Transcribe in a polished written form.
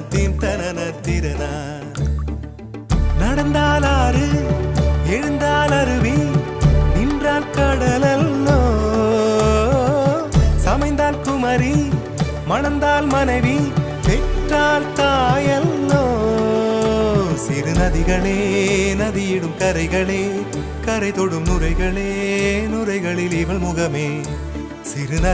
Theme தனன திறனா. நடந்தால் ஆறு எழுந்தால் அருவி நின்றால் கடலல்லோ, சமைந்தால் குமரி மணந்தால் மனைவி பெற்றால் தாயல்லோ. சிறு நதிகளே நதியிடும் கரைகளே கரை தொடும் நுரைகளே நுரைகளில் இவள் முகமே.